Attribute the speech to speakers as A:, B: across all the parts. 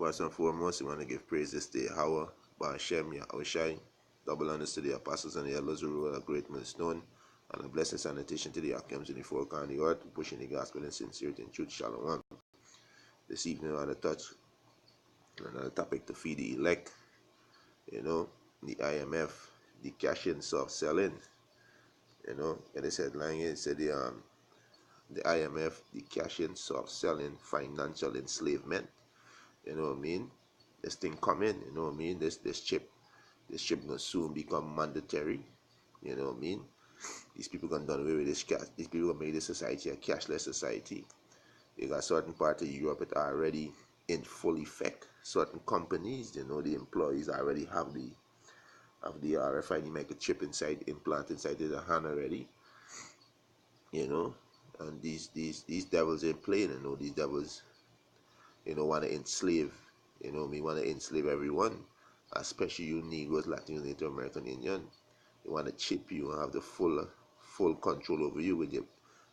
A: First and foremost, we want to give praises to Yahweh, Ba'ashem, Yahushai, double honors to the apostles and the elders who rule a great millstone, and a blessed sanitation to the Akims in the four corners of the earth, pushing the gospel in sincerity and truth. Shalom. This evening, we want to touch another topic to feed the elect. The IMF, the cash-in soft selling. And this headline is said the IMF, the cash-in soft selling financial enslavement. You know what I mean? This thing coming, you know what I mean? This chip gonna soon become mandatory. You know what I mean? These people gonna done away with this cash. These people gonna make this society a cashless society. You got certain parts of Europe it already in full effect. Certain companies, the employees already have the RFID microchip implant inside their hand already. And these devils ain't playing. These devils want to enslave. Want to enslave everyone, especially you Negroes, Latinos, Native American, Indian. They want to chip you and have the full control over you, with your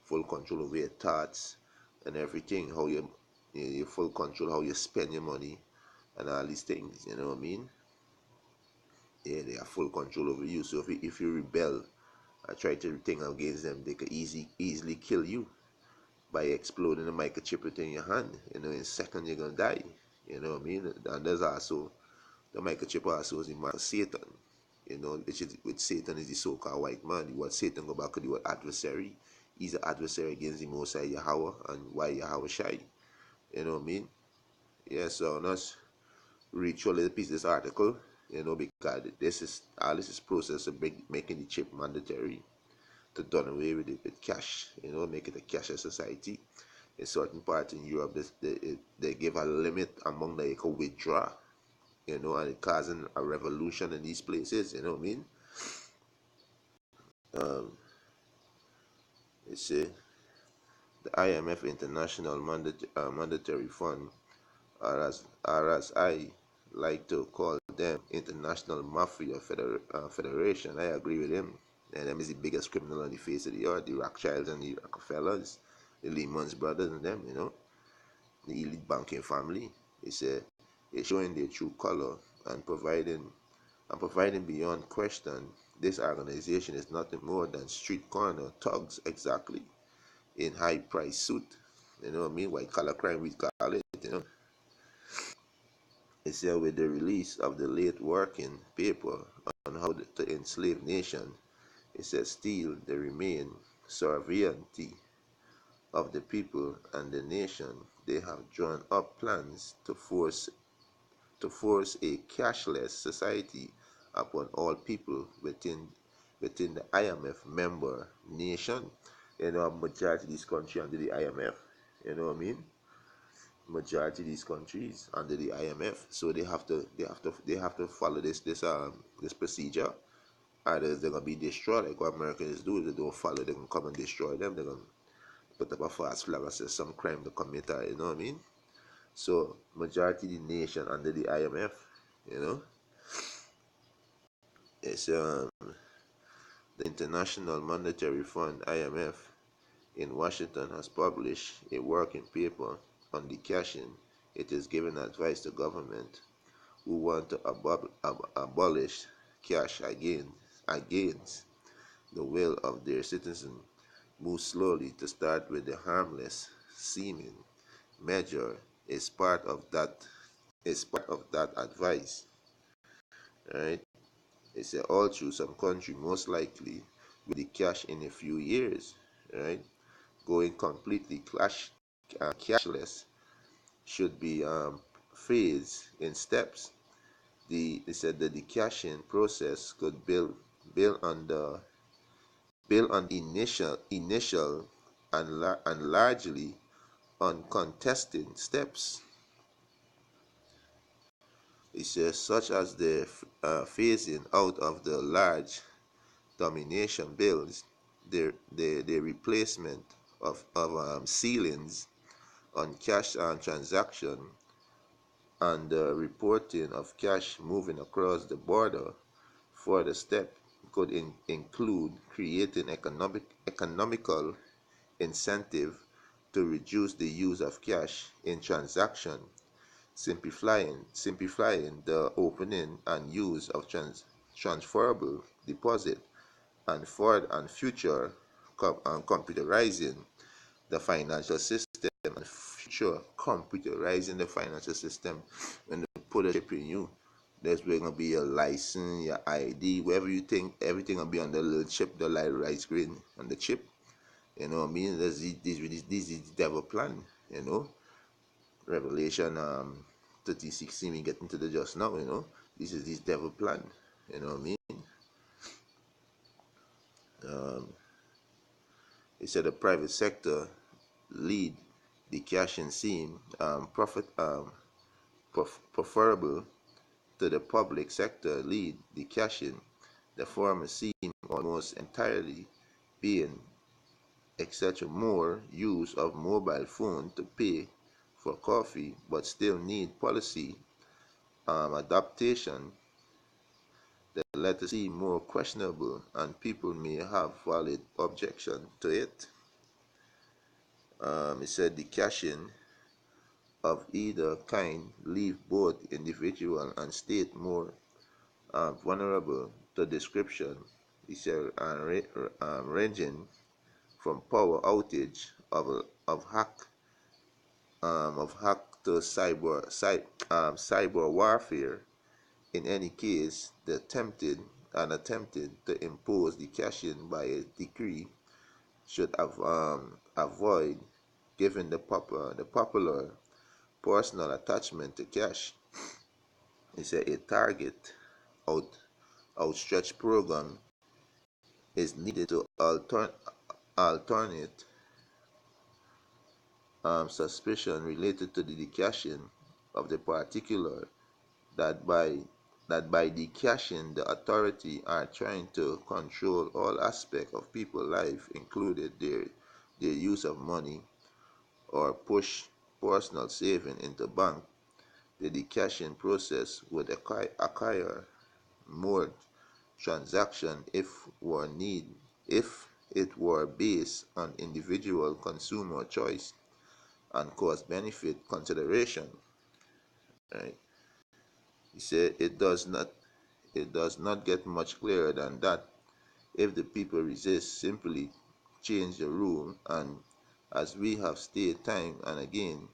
A: full control over your thoughts and everything. How you full control how you spend your money and all these things. You know what I mean? Yeah, they have full control over you. So if you rebel or try to think against them, they could easily kill you by exploding the microchip within your hand. In a second you're gonna die. You know what I mean? And there's also the microchip also is the mark of Satan. Which Satan is the so-called white man. What Satan go back to the adversary. He's an adversary against the Most High Yahweh, and why Yahweh Shai. You know what I mean? Yeah, so let's read through a little piece of this article, because this is process of making the chip mandatory, to done away with it with cash, make it a cashless society. In certain parts in Europe, they give a limit among that you can withdraw, and it causing a revolution in these places, you know what I mean? It's the IMF International Monetary Fund, or as I like to call them, International Mafia Federation. I agree with him. And them is the biggest criminal on the face of the earth, the Rothschilds and the Rockefellers, the Lehman's brothers and them, the elite banking family. It's showing their true color and providing beyond question. This organization is nothing more than street corner thugs, exactly, in high price suit. You know what I mean? White collar crime, we call it, It's here with the release of the late working paper on how to enslave nation. It says still there remain sovereignty of the people and the nation. They have drawn up plans to force a cashless society upon all people within the IMF member nation. Majority of this country under the IMF. You know what I mean? Majority of these countries under the IMF, so they have to follow this procedure. Either they're gonna be destroyed, like what Americans do. If they don't follow, they're gonna come and destroy them. They're gonna put up a false flag and say some crime to commit. You know what I mean? So majority of the nation under the IMF, it's the International Monetary Fund (IMF) in Washington has published a working paper on the cash-in. It is giving advice to government who want to abolish cash against the will of their citizens. Move slowly to start with the harmless seeming measure is part of that advice. Right? It's all through some country, most likely with the cash in a few years, right? Going completely cashless should be phased in steps. They said that the cash-in process could build on the initial and largely uncontested steps. It says such as the phasing out of the large domination bills, the replacement of ceilings on cash transaction, and the reporting of cash moving across the border. Further step could include creating economical incentive to reduce the use of cash in transaction, simplifying the opening and use of transferable deposit, and forward and future computerizing the financial system, and future computerizing the financial system. When they put a chip in you, there's going to be your license, your ID, wherever you think, everything will be on the little chip, the light right screen on the chip. You know what I mean? This is the devil plan, you know. Revelation 30:16, we get into the just now, you know. This is this devil plan, you know what I mean? Um, it said the private sector lead the cashing scheme, preferable to the public sector lead the cashing. The former seem almost entirely being etc. more use of mobile phone to pay for coffee, but still need policy adaptation. The letter seem more questionable, and people may have valid objection to it. It said the cashing of either kind leave both individual and state more vulnerable to description. It said ranging from power outage of hack to cyber warfare. In any case, the attempted to impose the cashing by a decree should have avoid given the popular personal attachment to cash. It's a target out outstretched program is needed to alternate suspicion related to the cashing of the particular that by the cashing the authority are trying to control all aspects of people's life, including their use of money, or push personal saving into bank. The decashing process would acquire more transaction if it were based on individual consumer choice and cost benefit consideration. Right? He said it does not get much clearer than that. If the people resist, simply change the rule, and as we have stated time and again,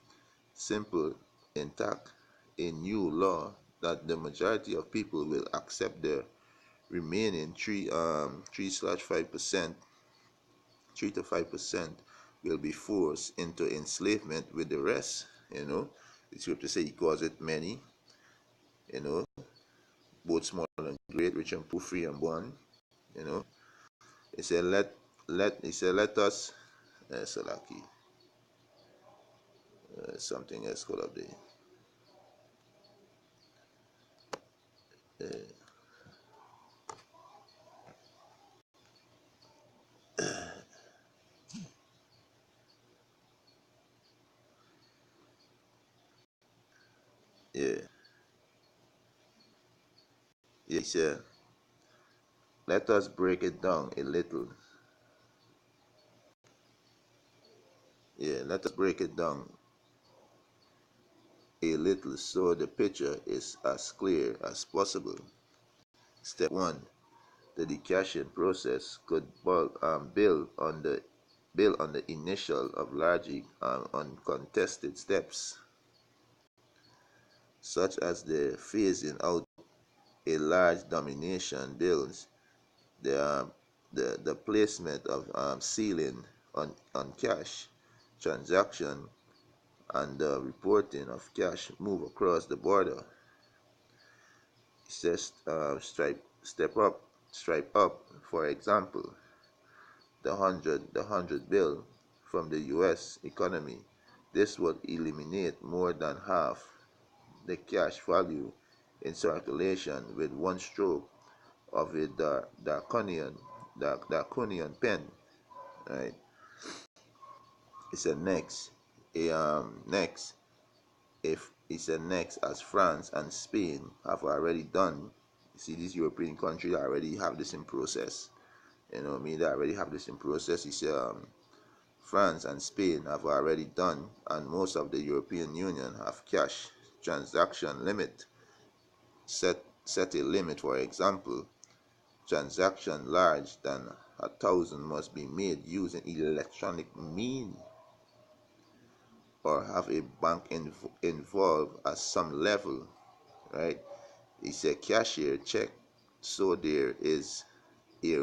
A: simple intact a new law that the majority of people will accept the remaining 3/5%, 3 to 5% will be forced into enslavement with the rest. You know, the scripture say he calls it many. You know, both small and great, rich and poor, free and bond. You know, he said let us Salaki, something else called up there. Uh, yeah, yeah. He said let us break it down a little. Yeah, let us break it down a little so the picture is as clear as possible. Step 1. The decashing process could build on the initial of largely uncontested steps, such as the phasing out a large domination bills, the the placement of ceiling on cash transaction, and the reporting of cash move across the border. It says stripe up. For example, the hundred bill from the U.S. economy. This would eliminate more than half the cash value in circulation with one stroke of a draconian pen. Right? It's a next. Next, if it's a next as France and Spain have already done. You see, these European countries already have this in process. You know what I mean? They already have this in process. It's France and Spain have already done, and most of the European Union have cash transaction limit. Set a limit. For example, transaction large than 1,000 must be made using electronic means, or have a bank involved at some level, right? It's a cashier check, so there is a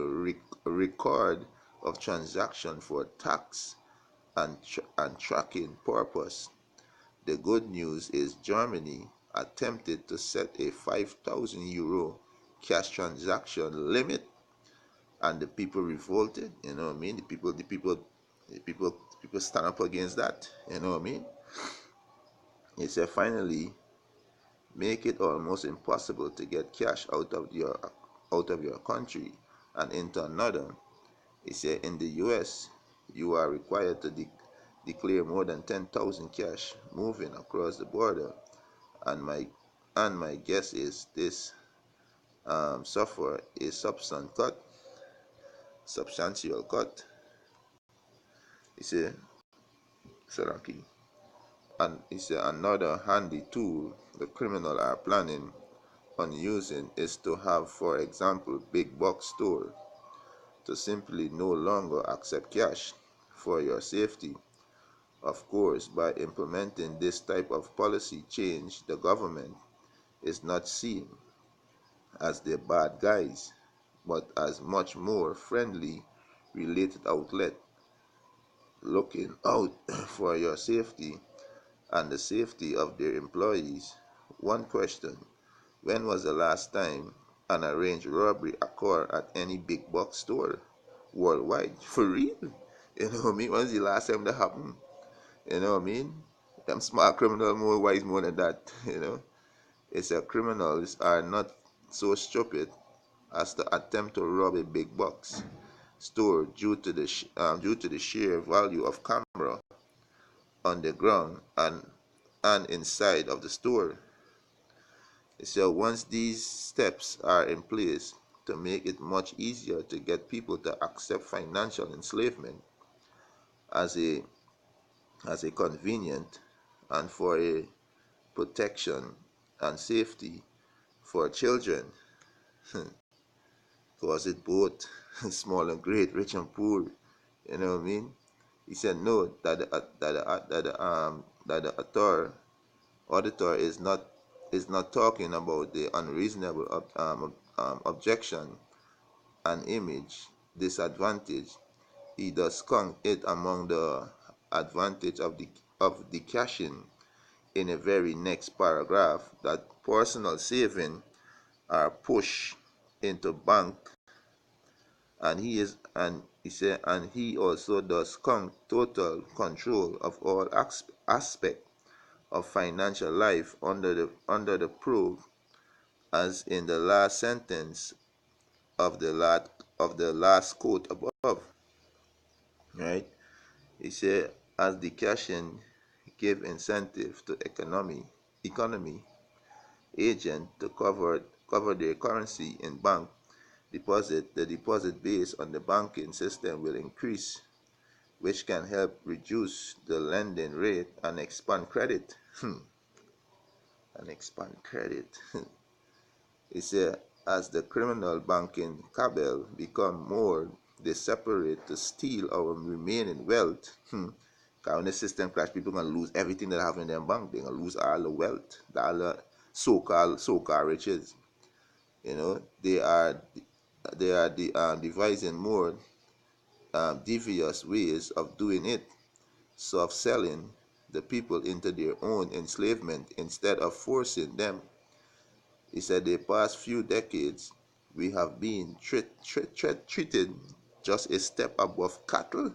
A: record of transaction for tax and tracking purpose. The good news is Germany attempted to set a 5,000 euro cash transaction limit, and the people revolted. You know what I mean? The people stand up against that. You know what I mean? It said finally make it almost impossible to get cash out of your country and into another. It said in the US you are required to declare more than 10,000 cash moving across the border, and my guess is this suffer a substantial cut. He said, Saraki. And it's another handy tool the criminal are planning on using is to have, for example, big box store to simply no longer accept cash for your safety. Of course, by implementing this type of policy change, the government is not seen as the bad guys, but as much more friendly related outlet looking out for your safety and the safety of their employees. One question: when was the last time an arranged robbery occurred at any big box store worldwide? For real? You know what I mean? When's the last time that happened? You know what I mean? Them smart criminals more wise more than that, you know. It's a criminals are not so stupid as to attempt to rob a big box store due to the sheer value of camera on the ground and inside of the store. So once these steps are in place to make it much easier to get people to accept financial enslavement as a convenient and for a protection and safety for children, cause it both small and great, rich and poor. You know what I mean? He said no, that the auditor is not talking about the unreasonable objection and image disadvantage. He does count it among the advantage of the cashing in a very next paragraph that personal saving are pushed into bank, and he said and he also does count total control of all aspect of financial life under the probe, as in the last sentence of the last quote above, right? He said as the cashing give incentive to economy agent to cover their currency in bank deposit, the deposit base on the banking system will increase, which can help reduce the lending rate and expand credit. And expand credit. It said as the criminal banking cabal become more desperate to steal our remaining wealth, because when the system crash, people gonna lose everything they have in their bank. They're gonna lose all the wealth, all the so-called riches. You know, they are devising more devious ways of doing it, soft selling the people into their own enslavement instead of forcing them. He said the past few decades we have been treated just a step above cattle.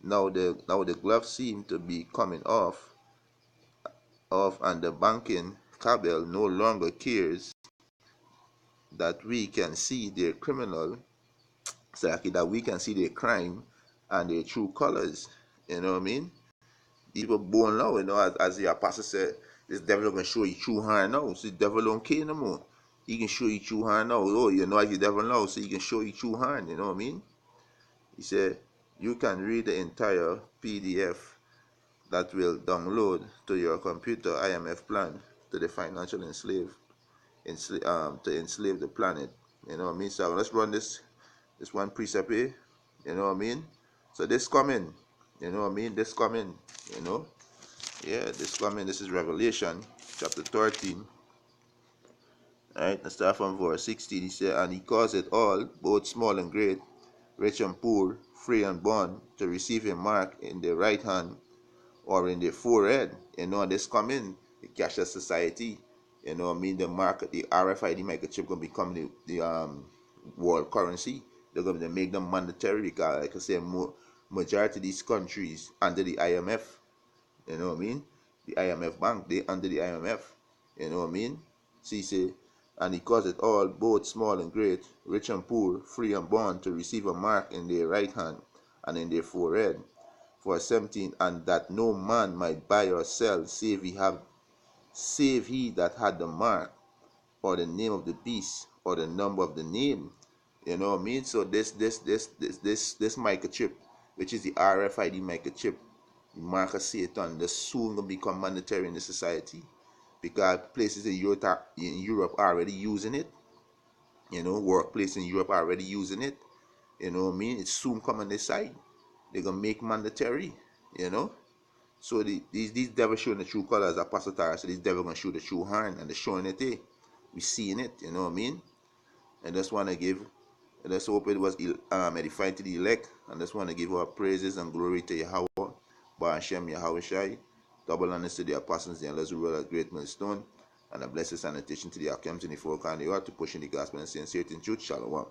A: Now the gloves seem to be coming off, and the banking cabal no longer cares that we can see their criminal, that we can see their crime and their true colors. You know what I mean? These people born now, you know, as the apostle said, this devil can show you true hand now. So the devil don't care no more. He can show you true hand now. Oh, you know, as the devil now, so he can show you true hand. You know what I mean? He said you can read the entire PDF that will download to your computer IMF plan to the financial to enslave the planet. You know what I mean? So let's run this one precept here. You know what I mean? So this coming. You know what I mean? This coming. You know? Yeah, this coming. This is Revelation chapter 13. Alright, let's start from verse 16. He said, and he caused it all, both small and great, rich and poor, free and bond, to receive a mark in their right hand or in their forehead. You know, this coming, the cashless society. You know what I mean? The market, the RFID microchip gonna become the world currency. They're gonna make them mandatory because, like I say, majority of these countries under the IMF. You know what I mean? The IMF bank, they under the IMF. You know what I mean? See, say, and he caused it all, both small and great, rich and poor, free and bond, to receive a mark in their right hand and in their forehead. For 17, and that no man might buy or sell save he that had the mark, or the name of the beast, or the number of the name. You know what I mean? So this microchip, which is the RFID microchip, the mark of Satan, the soon gonna become mandatory in the society, because places in Europe are already using it. You know, workplace in Europe are already using it. You know what I mean? It's soon coming this side. They're gonna make mandatory. You know. So these devils showing the true colors, Apostle Tara. So these devils gonna show the true hand, and they're showing it there. We seeing it. You know what I mean? And just wanna give. And let's hope it was edifying to the elect. And just want to give our praises and glory to Yahweh, Ba'ashem Yahweh Shai. Double honors to the apostles, the elders who rule at great millstone. And a blessed sanitation to the Akems in the four corners of the earth to push in the gospel and sincerity and truth. Shalom.